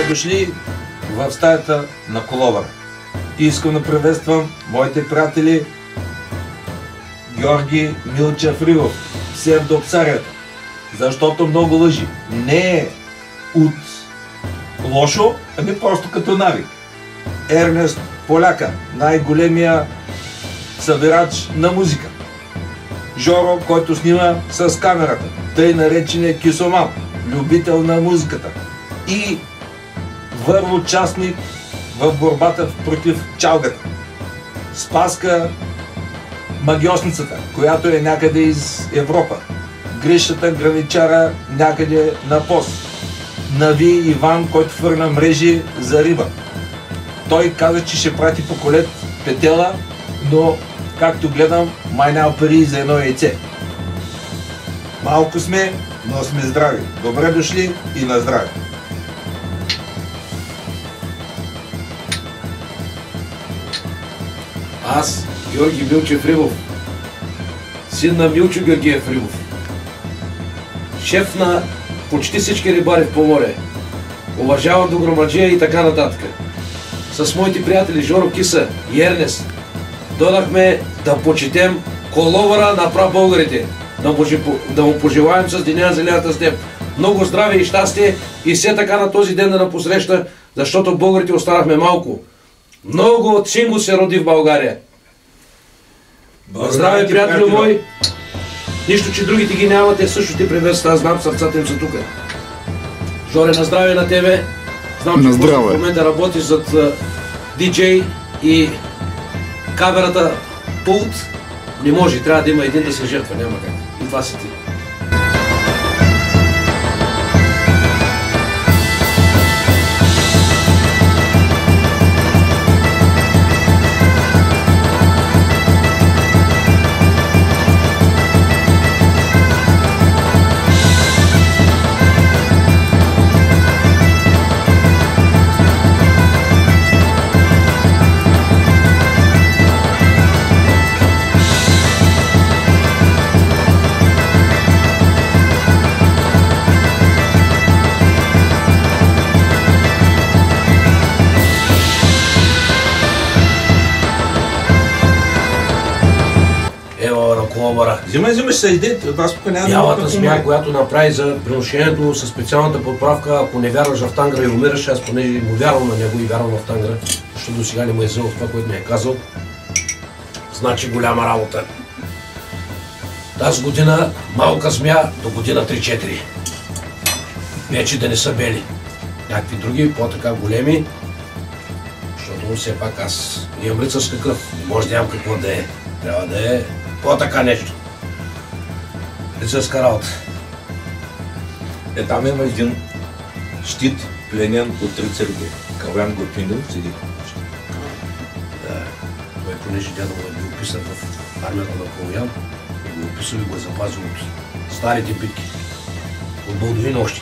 дошли в стаята на Коловър. И искам да приветствам моите приятели Георги Милчев Ривов, псевдопсарията, защото много лъжи. Не е от лошо, ами просто като навик. Ернест Поляка, най-големия събирач на музика. Жоро, който снима с камерата, тъй наречения кисоман, любител на музиката и вървоучастник в борбата против чалгата. Спаска магиосницата, която е някъде из Европа. Гришата граничара някъде на пост. Нави Иван, който фърна мрежи за риба. Той каза, че ще прати по колет петела, но както гледам, май няма пари за едно яйце. Малко сме, но сме здрави. Добре дошли и на здраве! Аз, Георги Милчев Ривов, син на Милчо Георгиев Ривов, шеф на почти всички рибари в Поморие, уважавам до громаджия и така нататък. С моите приятели Жоро Киса и Ернест додахме да почетем Коловъра на прабългарите, да му пожелаем с деня зелената степ много здраве и щастие и все така на този ден да напосреща, защото българите останахме малко. Много от Синго се роди в България. Здраве, приятели мои! Нищо, че другите ги нямате, също ти приветстват, аз знам, сърцата им са тук. Жоре, на здраве на тебе. Знам, че в момента работиш зад диджей и камерата пулт. Не може, трябва да има един да се жертва, няма как. И това си ти. Взимай се иди, аз тук няма да бялата смя, която направи за приношението със специалната подправка, ако не вярваш в Тангра и умираш, аз понеже му вярвам на него и вярвам в Тангра, защото до сега не му е зъл в това, което ми е казал. Значи голяма работа. Тази година малка смя до година 3-4. Вече да не са бели. Някакви други, по-така големи, защото все пак аз имам рицарска кръв. Не може да нямам какво да е. Трябва да е по-така нещо. Рицарска работа. Там има един щит, пленен от рицарите. Калян Горпиндов седи. Да, той понеже дядо му е бил писар в армията на Калоян и го описал и го е запазил от старите битки. От Балдуин още.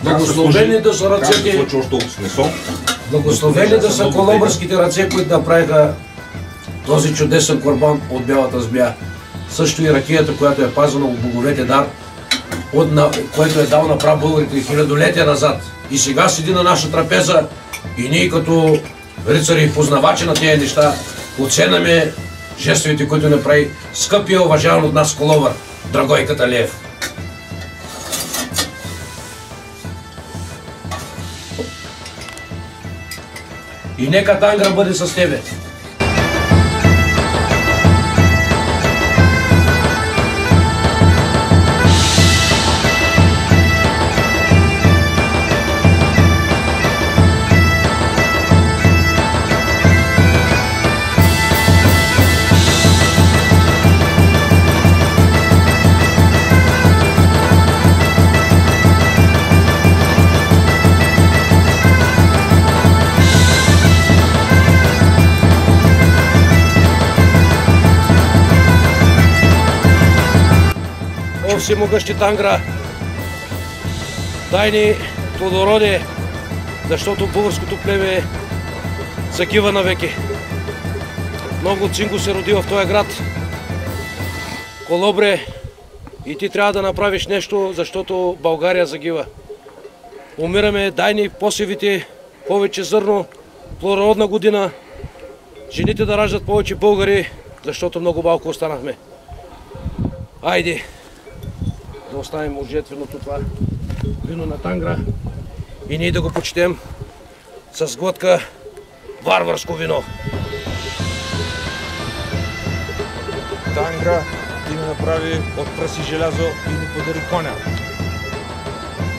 Благословени да са ръцете, благословени да са колобърските ръце, които направиха този чудесен корбан от бялата змия. Също и ракията, която е пазена от боговете дар, който е дал на прабългарите хилядолетия назад. И сега седи на наша трапеза и ние като рицари и познавачи на тези неща оценаме жестовете, които направи скъпия уважаван от нас Коловър, Драгой Каталиев. И нека Тангра бъде с тебе. всемогъщи Тангра, дай ни плодородие, защото българското племе загива навеки. Много цинго се роди в този град. Колобре, и ти трябва да направиш нещо, защото България загива. Умираме, дай ни посевите, повече зърно, плодородна година, жените да раждат повече българи, защото много малко останахме. Айде да оставим от жетвеното това вино на Тангра и ние да го почетем с глътка варварско вино. Тангра ти ми направи от пръси желязо и ни подари коня.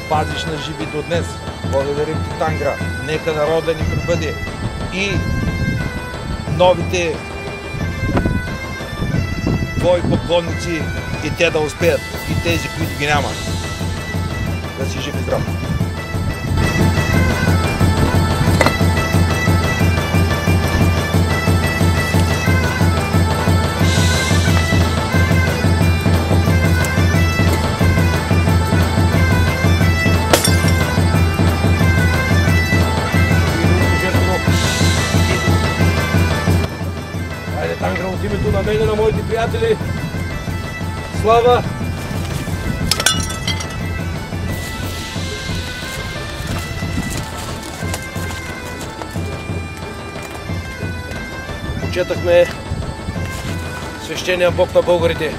Пазиш на живи до днес. Благодарим ти, Тангра. Нека народа ни прибъде и новите твои поклонници и те да успеят, и тези, които ги няма. Да си жив и здрав. Хайде, Тангра, от името на мен и на моите приятели, слава! Почетахме свещения бог на българите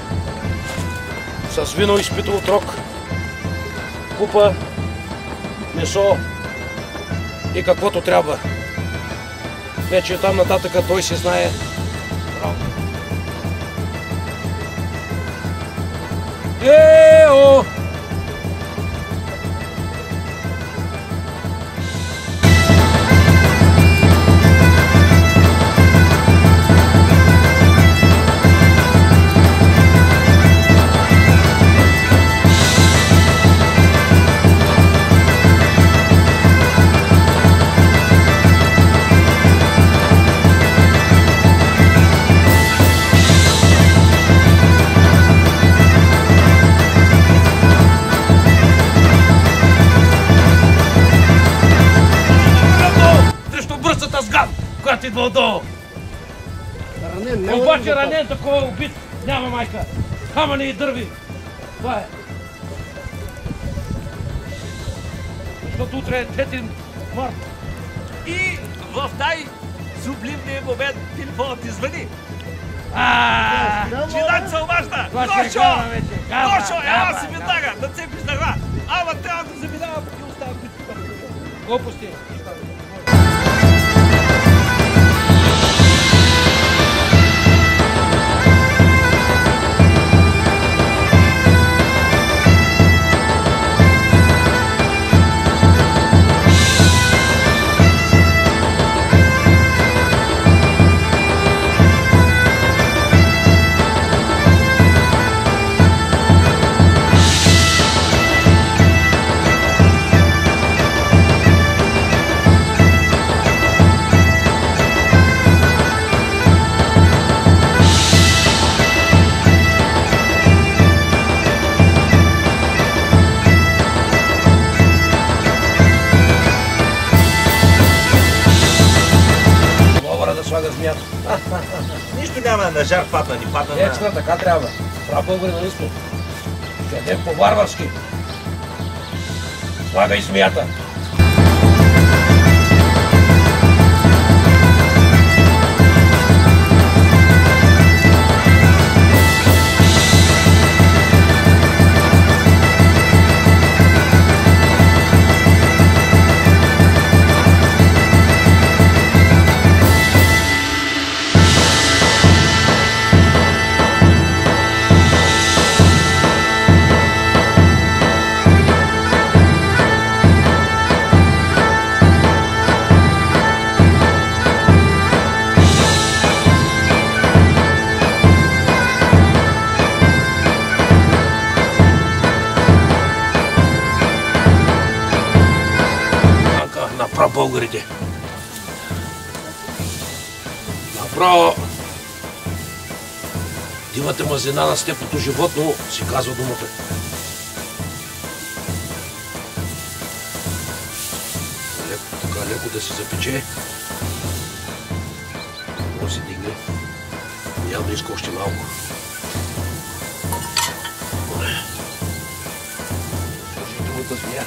с вино изпито от рог, купа, месо и каквото трябва. Вече там нататъка той се знае. Ео! Която идва отдолу. Обаче ранен, такова убит. Няма майка. Камъни и дърви. Това е. Защото утре е 3 март. И в най-сублимния момент телефонът ти звъни. Чинак се обажда. Гошо! Гошо, ела си веднага да цепиш дърва. Ама трябва да заминава, пък и остава битка. Глупости. Слага змията. Нищо няма на жар падна, ни падна на... Ексtra, така трябва. Прав българи нали сме. Ще ядем по-варварски. Слага и змията. Българите. Направо Дивата мазнина на степното животно си казва думата. Така леко да се запече. Може да се дигне. Явно иска още малко. Слушай думата змия.